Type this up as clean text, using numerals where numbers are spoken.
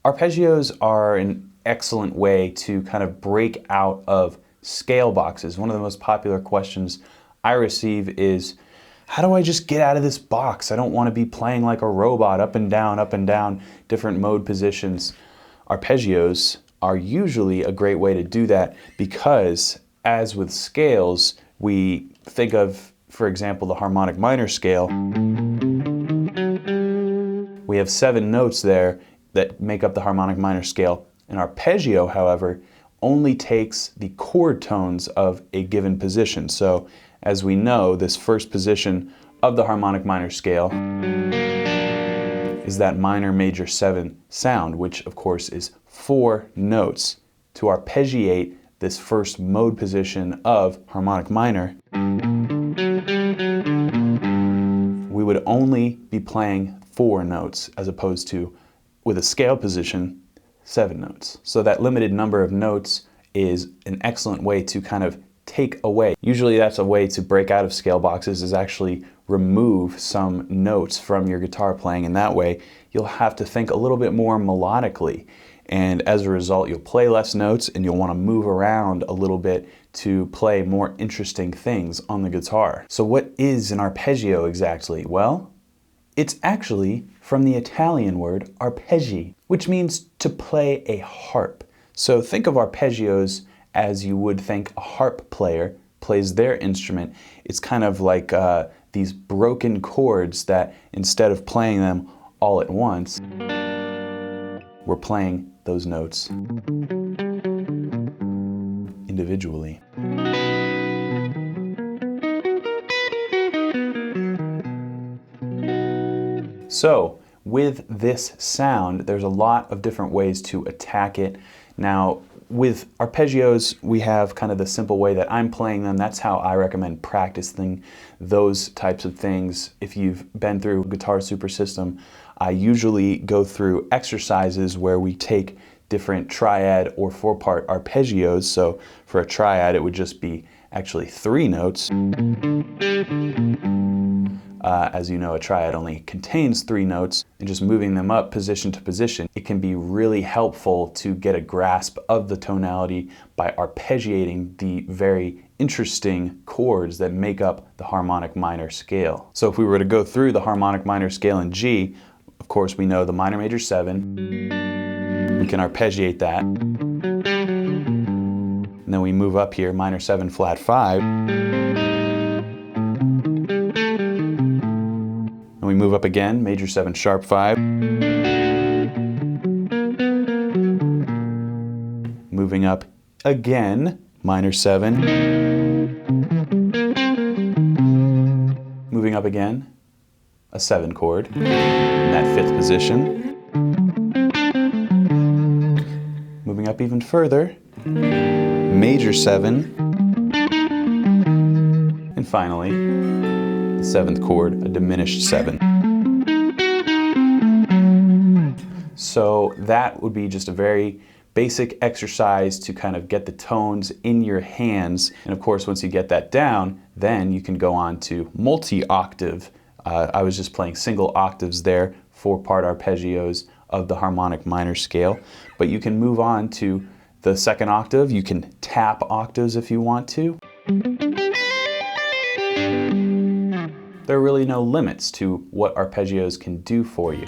Arpeggios are an excellent way to kind of break out of scale boxes. One of the most popular questions I receive is, how do I just get out of this box? I don't want to be playing like a robot, up and down, different mode positions. Arpeggios are usually a great way to do that because, as with scales, we think of, for example, the harmonic minor scale. We have 7 notes there that make up the harmonic minor scale. An arpeggio, however, only takes the chord tones of a given position. So, as we know, this first position of the harmonic minor scale is that minor major 7 sound, which of course is 4 notes. To arpeggiate this first mode position of harmonic minor, we would only be playing 4 notes as opposed to, with a scale position, 7 notes. So that limited number of notes is an excellent way to kind of take away. Usually that's a way to break out of scale boxes, is actually remove some notes from your guitar playing, and that way you'll have to think a little bit more melodically, and as a result you'll play less notes and you'll want to move around a little bit to play more interesting things on the guitar. So what is an arpeggio exactly? Well, it's actually from the Italian word arpeggi, which means to play a harp. So think of arpeggios as you would think a harp player plays their instrument. It's kind of like these broken chords that, instead of playing them all at once, we're playing those notes individually. So, with this sound, there's a lot of different ways to attack it. Now, with arpeggios, we have kind of the simple way that I'm playing them. That's how I recommend practicing those types of things. If you've been through Guitar Super System, I usually go through exercises where we take different triad or 4-part arpeggios. So for a triad, it would just be actually 3 notes. As you know, a triad only contains 3 notes, and just moving them up position to position, it can be really helpful to get a grasp of the tonality by arpeggiating the very interesting chords that make up the harmonic minor scale. So if we were to go through the harmonic minor scale in G, of course we know the minor major 7, we can arpeggiate that, and then we move up here, minor 7 flat 5, and we move up again, major 7 sharp 5, moving up again, minor 7, moving up again, a 7 chord in that 5th position, moving up even further, major 7, and finally the 7th chord, a diminished 7. So that would be just a very basic exercise to kind of get the tones in your hands. And of course, once you get that down, then you can go on to multi-octave. I was just playing single octaves there, 4-part arpeggios of the harmonic minor scale. But you can move on to the 2nd octave. You can tap octaves if you want to. There are really no limits to what arpeggios can do for you.